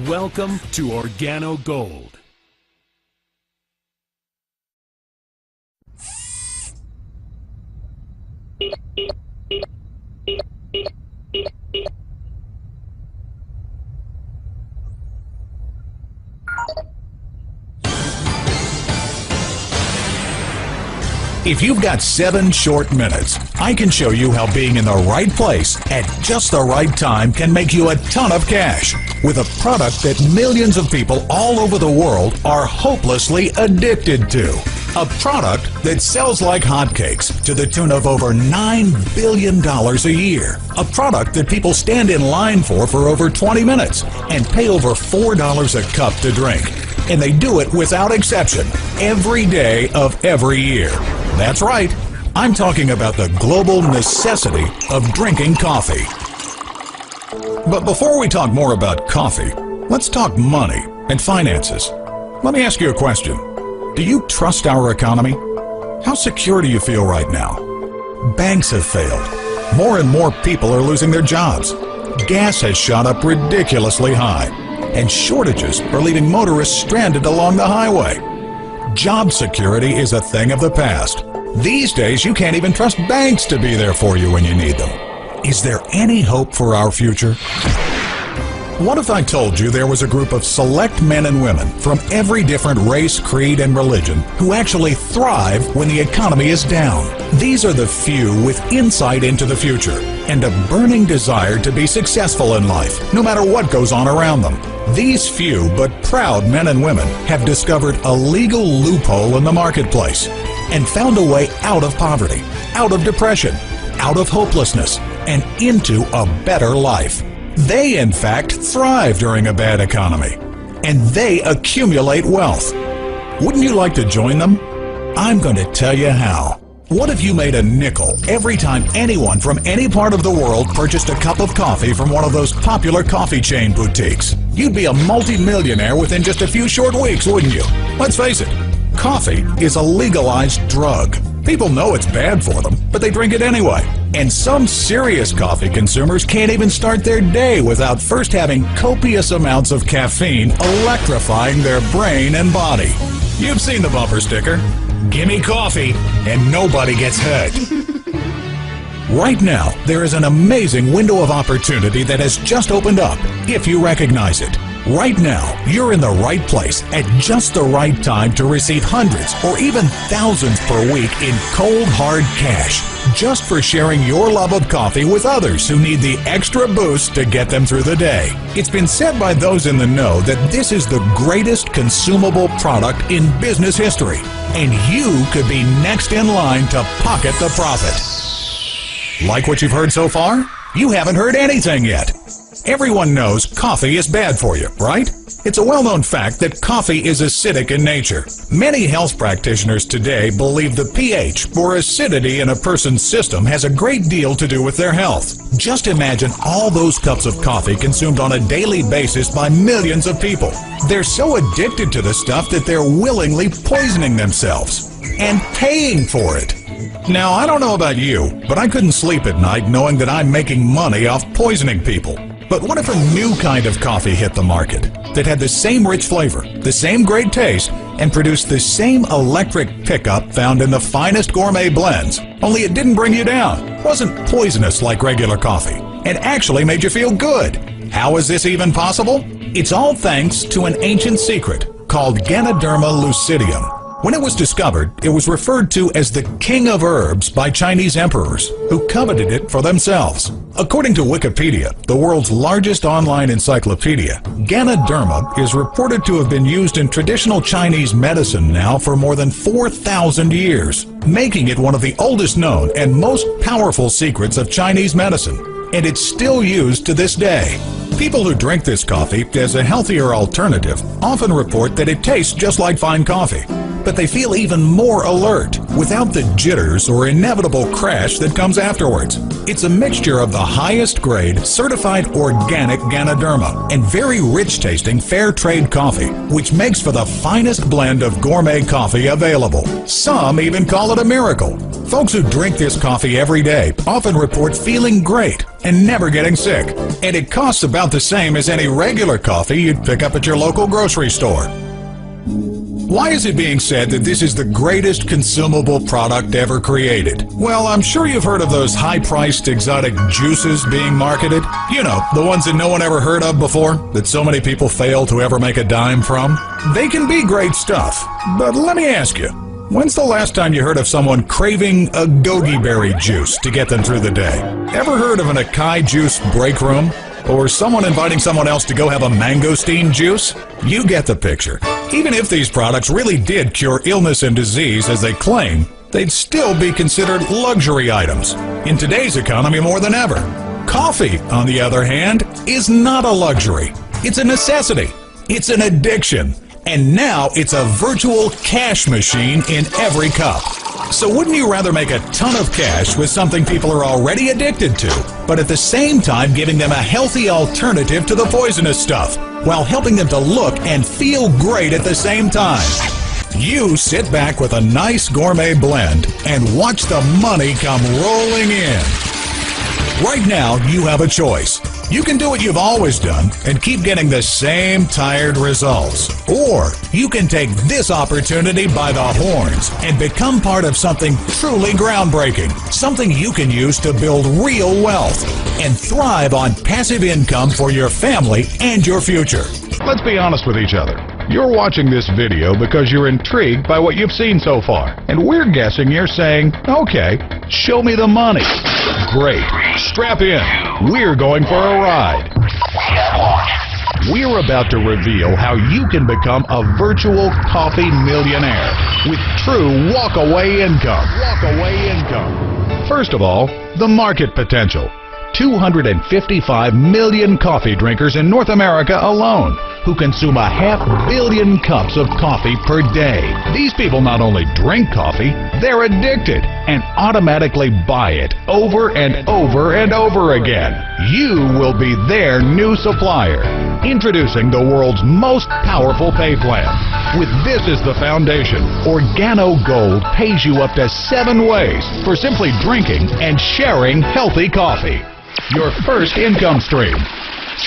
Welcome to Organo Gold. If you've got 7 short minutes, I can show you how being in the right place at just the right time can make you a ton of cash with a product that millions of people all over the world are hopelessly addicted to. A product that sells like hotcakes to the tune of over $9 billion a year. A product that people stand in line for over 20 minutes and pay over $4 a cup to drink. And they do it without exception every day of every year. That's right. I'm talking about the global necessity of drinking coffee. But before we talk more about coffee, let's talk money and finances. Let me ask you a question. Do you trust our economy? How secure do you feel right now? Banks have failed. More and more people are losing their jobs. Gas has shot up ridiculously high, and shortages are leaving motorists stranded along the highway. Job security is a thing of the past. These days, you can't even trust banks to be there for you when you need them. Is there any hope for our future? What if I told you there was a group of select men and women from every different race, creed, and religion who actually thrive when the economy is down? These are the few with insight into the future and a burning desire to be successful in life, no matter what goes on around them. These few but proud men and women have discovered a legal loophole in the marketplace and found a way out of poverty, out of depression, out of hopelessness, and into a better life. They, in fact, thrive during a bad economy, and they accumulate wealth. Wouldn't you like to join them? I'm going to tell you how. What if you made a nickel every time anyone from any part of the world purchased a cup of coffee from one of those popular coffee chain boutiques? You'd be a multi-millionaire within just a few short weeks, wouldn't you? Let's face it, coffee is a legalized drug. People know it's bad for them, but they drink it anyway. And some serious coffee consumers can't even start their day without first having copious amounts of caffeine electrifying their brain and body. You've seen the bumper sticker. Gimme coffee, and nobody gets hurt. Right now, there is an amazing window of opportunity that has just opened up, if you recognize it. Right now, you're in the right place at just the right time to receive hundreds or even thousands per week in cold, hard cash, just for sharing your love of coffee with others who need the extra boost to get them through the day. It's been said by those in the know that this is the greatest consumable product in business history, and you could be next in line to pocket the profit. Like what you've heard so far? You haven't heard anything yet. Everyone knows coffee is bad for you, right? It's a well-known fact that coffee is acidic in nature. Many health practitioners today believe the pH, or acidity in a person's system, has a great deal to do with their health. Just imagine all those cups of coffee consumed on a daily basis by millions of people. They're so addicted to the stuff that they're willingly poisoning themselves and paying for it. Now, I don't know about you, but I couldn't sleep at night knowing that I'm making money off poisoning people. But what if a new kind of coffee hit the market that had the same rich flavor, the same great taste, and produced the same electric pickup found in the finest gourmet blends, only it didn't bring you down, wasn't poisonous like regular coffee, and actually made you feel good? How is this even possible? It's all thanks to an ancient secret called Ganoderma lucidium. When it was discovered, it was referred to as the king of herbs by Chinese emperors, who coveted it for themselves. According to Wikipedia, the world's largest online encyclopedia, Ganoderma is reported to have been used in traditional Chinese medicine now for more than 4,000 years, making it one of the oldest known and most powerful secrets of Chinese medicine. And it's still used to this day. People who drink this coffee as a healthier alternative often report that it tastes just like fine coffee. but they feel even more alert without the jitters or inevitable crash that comes afterwards. It's a mixture of the highest grade certified organic Ganoderma and very rich tasting fair trade coffee, which makes for the finest blend of gourmet coffee available. Some even call it a miracle. Folks who drink this coffee every day often report feeling great and never getting sick. And it costs about the same as any regular coffee you'd pick up at your local grocery store. Why is it being said that this is the greatest consumable product ever created? Well, I'm sure you've heard of those high-priced exotic juices being marketed. You know, the ones that no one ever heard of before, that so many people fail to ever make a dime from. They can be great stuff, but let me ask you, when's the last time you heard of someone craving a goji berry juice to get them through the day? Ever heard of an acai juice break room? Or someone inviting someone else to go have a mangosteen juice? You get the picture. Even if these products really did cure illness and disease as they claim, they'd still be considered luxury items. In today's economy more than ever. Coffee, on the other hand, is not a luxury. It's a necessity. It's an addiction. And now it's a virtual cash machine in every cup. So wouldn't you rather make a ton of cash with something people are already addicted to, but at the same time giving them a healthy alternative to the poisonous stuff, while helping them to look and feel great at the same time? You sit back with a nice gourmet blend and watch the money come rolling in. Right now, you have a choice. You can do what you've always done and keep getting the same tired results. Or you can take this opportunity by the horns and become part of something truly groundbreaking. Something you can use to build real wealth and thrive on passive income for your family and your future. Let's be honest with each other. You're watching this video because you're intrigued by what you've seen so far. And we're guessing you're saying, okay, show me the money. Great. Strap in. We're going for a ride. We're about to reveal how you can become a virtual coffee millionaire with true walk-away income. First of all, the market potential. 255 million coffee drinkers in North America alone who consume 500 million cups of coffee per day. These people not only drink coffee, they're addicted and automatically buy it over and over and over again. You will be their new supplier. Introducing the world's most powerful pay plan. With this as the foundation, Organo Gold pays you up to 7 ways for simply drinking and sharing healthy coffee. Your first income stream.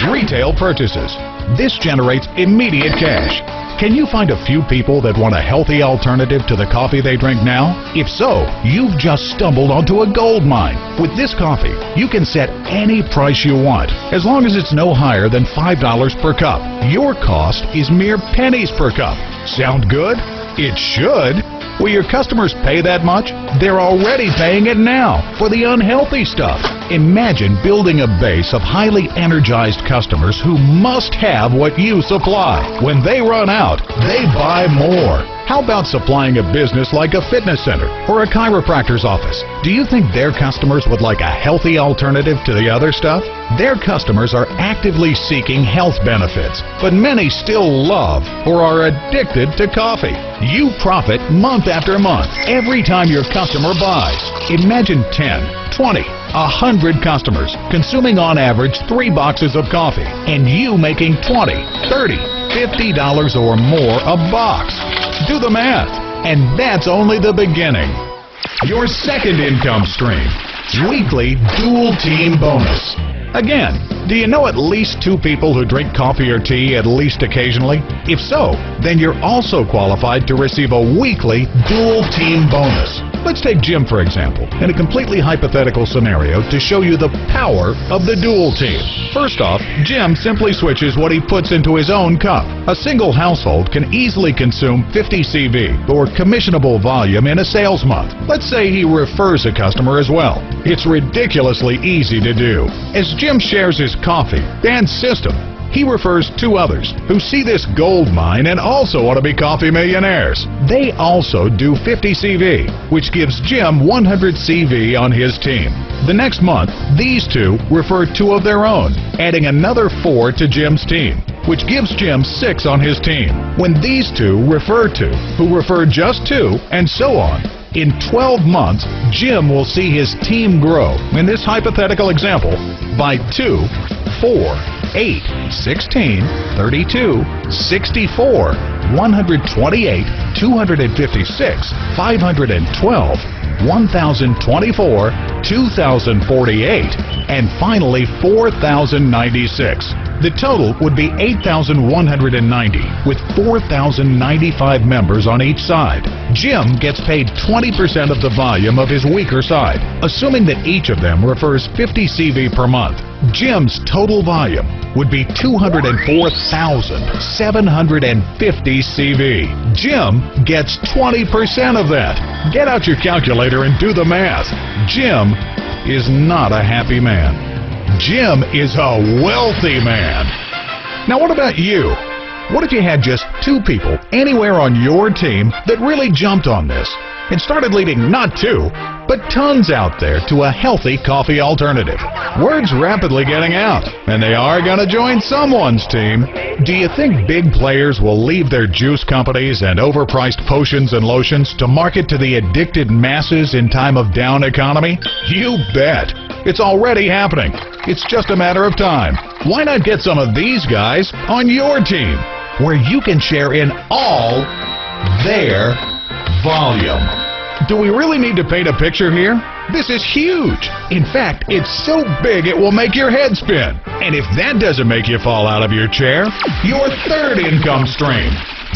Retail purchases. This generates immediate cash. Can you find a few people that want a healthy alternative to the coffee they drink now? If so, you've just stumbled onto a gold mine. With this coffee, you can set any price you want, as long as it's no higher than $5 per cup. Your cost is mere pennies per cup. Sound good? It should. Will your customers pay that much? They're already paying it now for the unhealthy stuff. Imagine building a base of highly energized customers who must have what you supply. When they run out, they buy more. How about supplying a business like a fitness center or a chiropractor's office? Do you think their customers would like a healthy alternative to the other stuff? Their customers are actively seeking health benefits, but many still love or are addicted to coffee. You profit month after month every time your customer buys. Imagine 10, 20, 100 customers consuming on average 3 boxes of coffee, and you making $20, $30, $50 or more a box. Do the math, and that's only the beginning. Your second income stream, weekly dual team bonus. Again, do you know at least 2 people who drink coffee or tea at least occasionally? If so, then you're also qualified to receive a weekly dual team bonus. Let's take Jim, for example, in a completely hypothetical scenario to show you the power of the dual team. First off, Jim simply switches what he puts into his own cup. A single household can easily consume 50 CV, or commissionable volume, in a sales month. Let's say he refers a customer as well. It's ridiculously easy to do. As Jim shares his coffee and system, he refers 2 others who see this gold mine and also want to be coffee millionaires. They also do 50 CV, which gives Jim 100 CV on his team. The next month, these 2 refer 2 of their own, adding another 4 to Jim's team. which gives Jim 6 on his team. When these two refer to, who refer just to, and so on, in 12 months, Jim will see his team grow, in this hypothetical example, by 2, 4, 8, 16, 32, 64, 128, 256, 512, 1,024, 2,048, and finally 4,096. The total would be 8,190, with 4,095 members on each side. Jim gets paid 20% of the volume of his weaker side, assuming that each of them refers 50 CV per month. Jim's total volume would be 204,750 CV. Jim gets 20% of that. Get out your calculator and do the math. Jim is not a happy man. Jim is a wealthy man. Now what about you? What if you had just 2 people anywhere on your team that really jumped on this and started leading not 2, but tons out there to a healthy coffee alternative? Word's rapidly getting out, and they are going to join someone's team. Do you think big players will leave their juice companies and overpriced potions and lotions to market to the addicted masses in time of down economy? You bet. It's already happening. It's just a matter of time. Why not get some of these guys on your team, where you can share in all their volume? Do we really need to paint a picture here? This is huge. In fact, it's so big it will make your head spin. And if that doesn't make you fall out of your chair, your third income stream,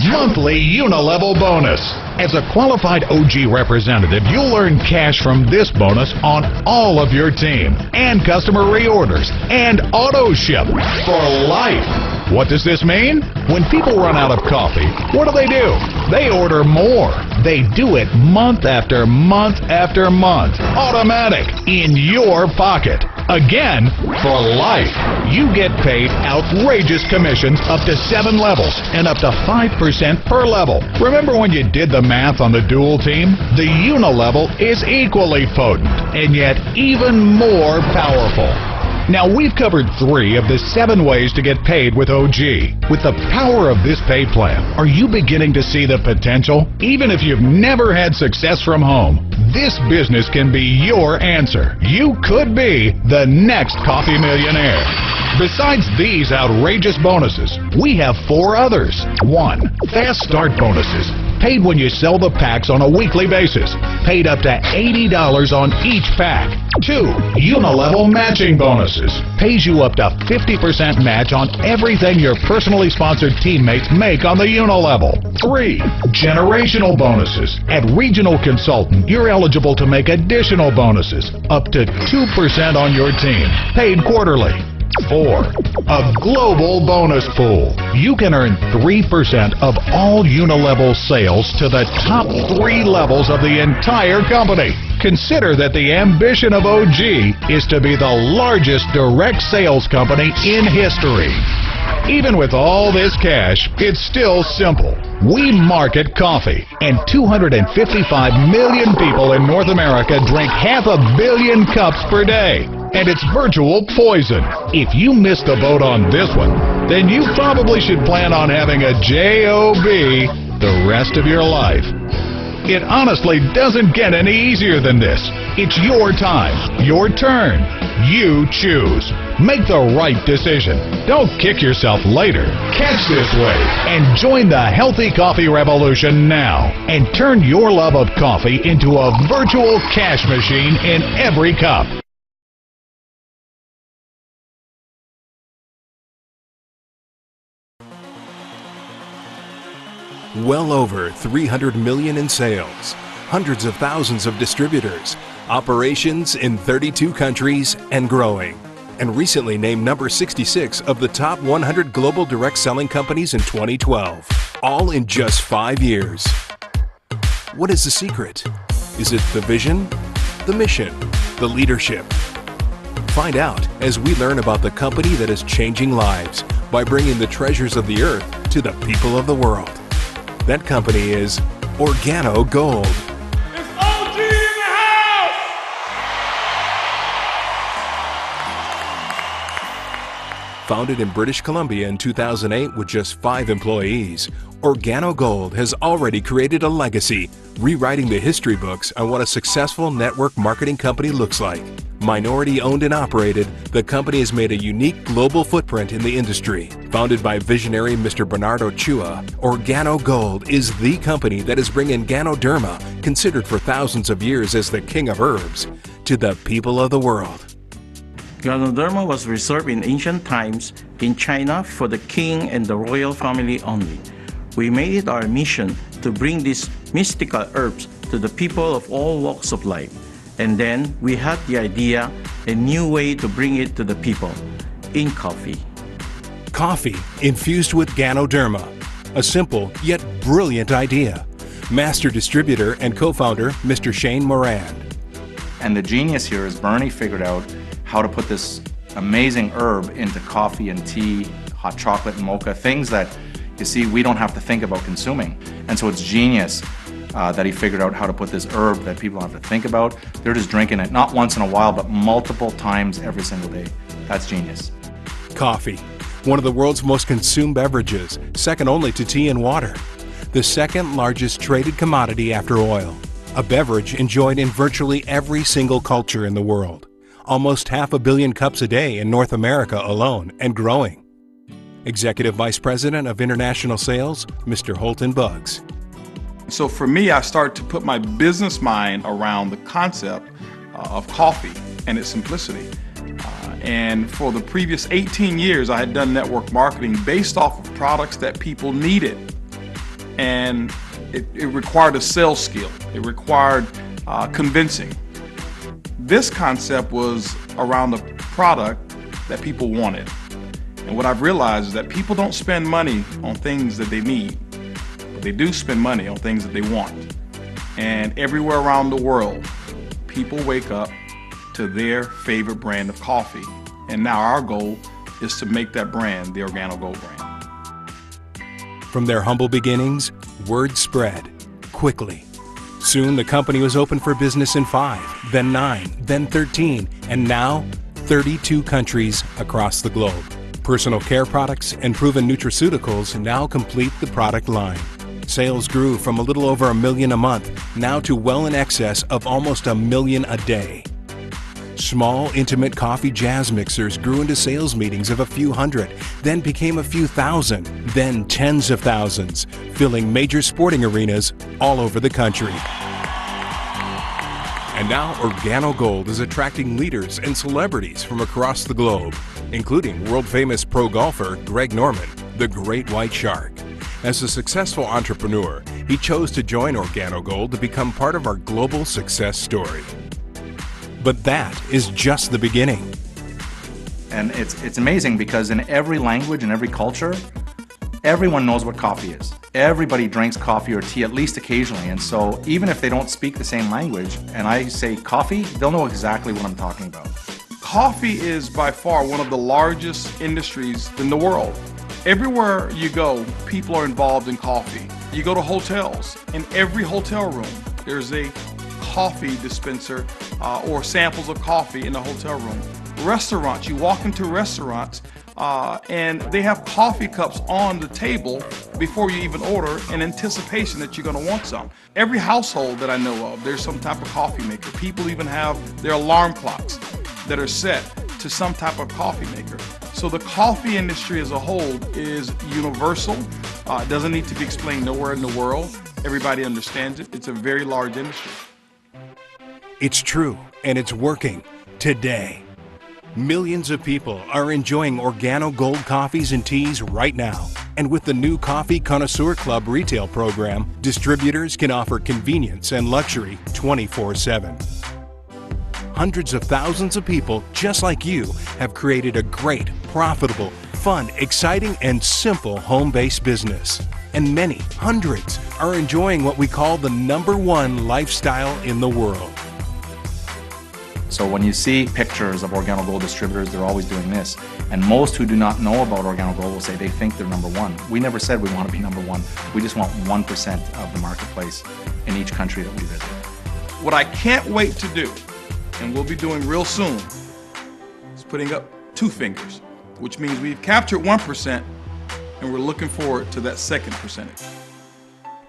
monthly Unilevel bonus. As a qualified OG representative, you'll earn cash from this bonus on all of your team, and customer reorders, and auto ship for life. What does this mean? When people run out of coffee, what do? They order more. They do it month after month after month. Automatic, in your pocket. Again, for life. You get paid outrageous commissions up to 7 levels and up to 5% per level. Remember when you did the math on the dual team? The Unilevel is equally potent and yet even more powerful. Now, we've covered 3 of the 7 ways to get paid with OG. With the power of this pay plan, are you beginning to see the potential? Even if you've never had success from home, this business can be your answer. You could be the next coffee millionaire. Besides these outrageous bonuses, we have 4 others. 1. Fast start bonuses, paid when you sell the packs on a weekly basis, paid up to $80 on each pack. 2. Unilevel matching bonuses, pays you up to 50% match on everything your personally sponsored teammates make on the Unilevel. 3. Generational bonuses. At Regional Consultant, you're eligible to make additional bonuses, up to 2% on your team, paid quarterly. 4. A global bonus pool. You can earn 3% of all Unilevel sales to the top 3 levels of the entire company. Consider that the ambition of OG is to be the largest direct sales company in history. Even with all this cash, it's still simple. We market coffee, and 255 million people in North America drink 500 million cups per day. And it's virtual poison. If you miss the boat on this one, then you probably should plan on having a JOB the rest of your life. It honestly doesn't get any easier than this. It's your time, your turn. You choose. Make the right decision. Don't kick yourself later. Catch this wave and join the healthy coffee revolution now, and turn your love of coffee into a virtual cash machine in every cup. Well over 300 million in sales, hundreds of thousands of distributors, operations in 32 countries and growing, and recently named number 66 of the top 100 global direct selling companies in 2012, all in just 5 years. What is the secret? Is it the vision, the mission, the leadership? Find out as we learn about the company that is changing lives by bringing the treasures of the earth to the people of the world. That company is Organo Gold. It's OG in the house! Founded in British Columbia in 2008 with just 5 employees, OrganoGold has already created a legacy, rewriting the history books on what a successful network marketing company looks like. Minority owned and operated, the company has made a unique global footprint in the industry. Founded by visionary Mr. Bernardo Chua, OrganoGold is the company that is bringing Ganoderma, considered for thousands of years as the king of herbs, to the people of the world. Ganoderma was reserved in ancient times in China for the king and the royal family only. We made it our mission to bring these mystical herbs to the people of all walks of life. And then we had the idea, a new way to bring it to the people, in coffee. Coffee infused with Ganoderma, a simple yet brilliant idea. Master distributor and co-founder, Mr. Shane Moran. And the genius here is Bernie figured out how to put this amazing herb into coffee and tea, hot chocolate and mocha, things that, you see, we don't have to think about consuming. And so it's genius that he figured out how to put this herb that people don't have to think about. They're just drinking it, not once in a while, but multiple times every single day. That's genius. Coffee, one of the world's most consumed beverages, second only to tea and water. The second largest traded commodity after oil. A beverage enjoyed in virtually every single culture in the world. Almost 500 million cups a day in North America alone, and growing. Executive Vice President of International Sales, Mr. Holton Buggs. So for me, I started to put my business mind around the concept of coffee and its simplicity. And for the previous 18 years, I had done network marketing based off of products that people needed. And it required a sales skill. It required convincing. This concept was around a product that people wanted. And what I've realized is that people don't spend money on things that they need, but they do spend money on things that they want. And everywhere around the world, people wake up to their favorite brand of coffee. And now our goal is to make that brand the OrganoGold brand. From their humble beginnings, word spread quickly. Soon the company was open for business in 5, then 9, then 13, and now 32 countries across the globe. Personal care products and proven nutraceuticals now complete the product line. Sales grew from a little over $1 million a month, now to well in excess of almost $1 million a day. Small, intimate coffee jazz mixers grew into sales meetings of a few hundred, then became a few thousand, then tens of thousands, filling major sporting arenas all over the country. And now OrganoGold is attracting leaders and celebrities from across the globe, including world-famous pro golfer Greg Norman, the Great White Shark. As a successful entrepreneur, he chose to join OrganoGold to become part of our global success story. But that is just the beginning. And it's amazing because in every language and every culture, everyone knows what coffee is. Everybody drinks coffee or tea at least occasionally. And so even if they don't speak the same language and I say coffee, they'll know exactly what I'm talking about. Coffee is by far one of the largest industries in the world. Everywhere you go, people are involved in coffee. You go to hotels, in every hotel room, there's a coffee dispenser or samples of coffee in the hotel room. Restaurants, you walk into restaurants and they have coffee cups on the table before you even order in anticipation that you're going to want some. Every household that I know of, there's some type of coffee maker. People even have their alarm clocks that are set to some type of coffee maker. So the coffee industry as a whole is universal. It doesn't need to be explained nowhere in the world. Everybody understands it. It's a very large industry. It's true, and it's working today. Millions of people are enjoying OrganoGold coffees and teas right now. And with the new Coffee Connoisseur Club retail program, distributors can offer convenience and luxury 24/7. Hundreds of thousands of people just like you have created a great, profitable, fun, exciting, and simple home-based business. And many, hundreds, are enjoying what we call the #1 lifestyle in the world. So when you see pictures of OrganoGold distributors, they're always doing this. And most who do not know about OrganoGold will say they think they're #1. We never said we want to be #1. We just want 1% of the marketplace in each country that we visit. What I can't wait to do, and we'll be doing real soon, is putting up 2 fingers. which means we've captured 1% and we're looking forward to that second percentage.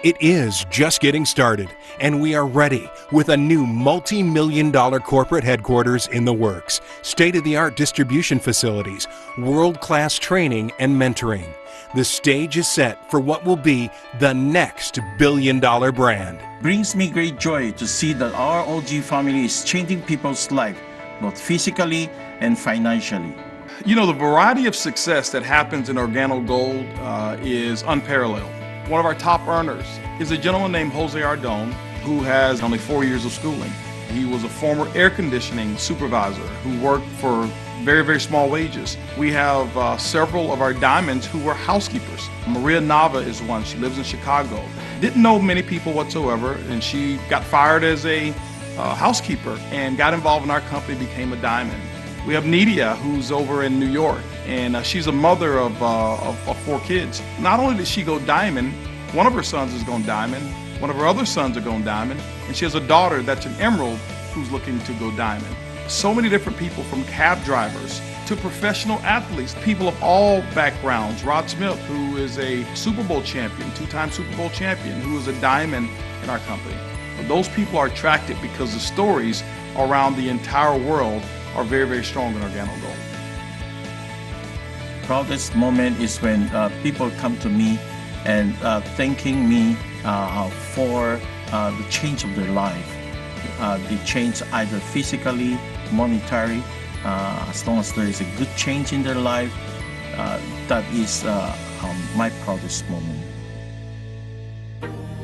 It is just getting started, and we are ready with a new multi-million-dollar corporate headquarters in the works, state-of-the-art distribution facilities, world-class training and mentoring. The stage is set for what will be the next billion-dollar brand. Brings me great joy to see that our OG family is changing people's life, both physically and financially. You know, the variety of success that happens in OrganoGold is unparalleled. One of our top earners is a gentleman named Jose Ardon, who has only 4 years of schooling. He was a former air conditioning supervisor who worked for very, very small wages. We have several of our diamonds who were housekeepers. Maria Nava is one. She lives in Chicago. Didn't know many people whatsoever, and she got fired as a housekeeper and got involved in our company, became a diamond. We have Nidia, who's over in New York, and she's a mother of 4 kids. Not only did she go diamond, one of her sons is going diamond, one of her other sons are going diamond, and she has a daughter that's an emerald who's looking to go diamond. So many different people, from cab drivers to professional athletes, people of all backgrounds. Rod Smith, who is a Super Bowl champion, 2-time Super Bowl champion, who is a diamond in our company. Those people are attracted because the stories around the entire world are very, very strong in OrganoGold. Proudest moment is when people come to me and thanking me for the change of their life. They change either physically, monetary, as long as there is a good change in their life. That is my proudest moment.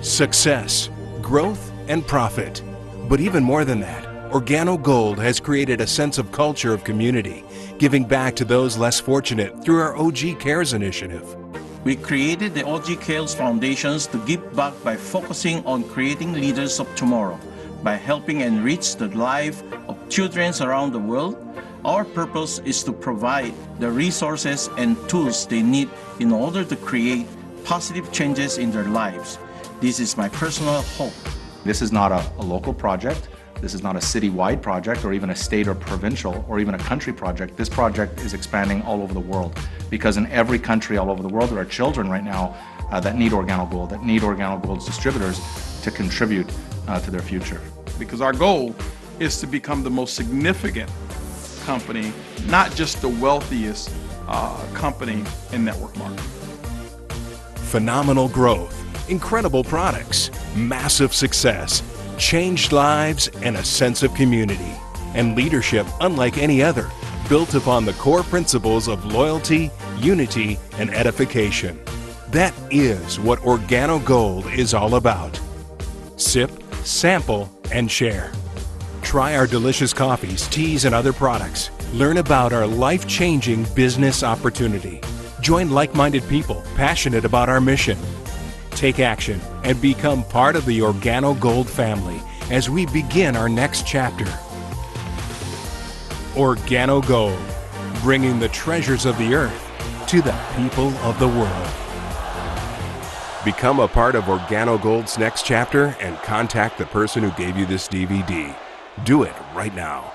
Success, growth, and profit. But even more than that, OrganoGold has created a sense of culture of community, giving back to those less fortunate through our OG Cares initiative. We created the OG Cares Foundations to give back by focusing on creating leaders of tomorrow. By helping enrich the life of children around the world, our purpose is to provide the resources and tools they need in order to create positive changes in their lives. This is my personal hope. This is not a local project. This is not a citywide project or even a state or provincial or even a country project. This project is expanding all over the world, because in every country all over the world there are children right now that need OrganoGold, that need OrganoGold's distributors to contribute to their future. Because our goal is to become the most significant company, not just the wealthiest company in network marketing. Phenomenal growth, incredible products, massive success, changed lives, and a sense of community, and leadership unlike any other, built upon the core principles of loyalty, unity, and edification. That is what OrganoGold is all about. Sip, sample, and share. Try our delicious coffees, teas, and other products. Learn about our life-changing business opportunity. Join like-minded people passionate about our mission. Take action and become part of the OrganoGold family as we begin our next chapter. OrganoGold, bringing the treasures of the earth to the people of the world. Become a part of OrganoGold's next chapter and contact the person who gave you this DVD. Do it right now.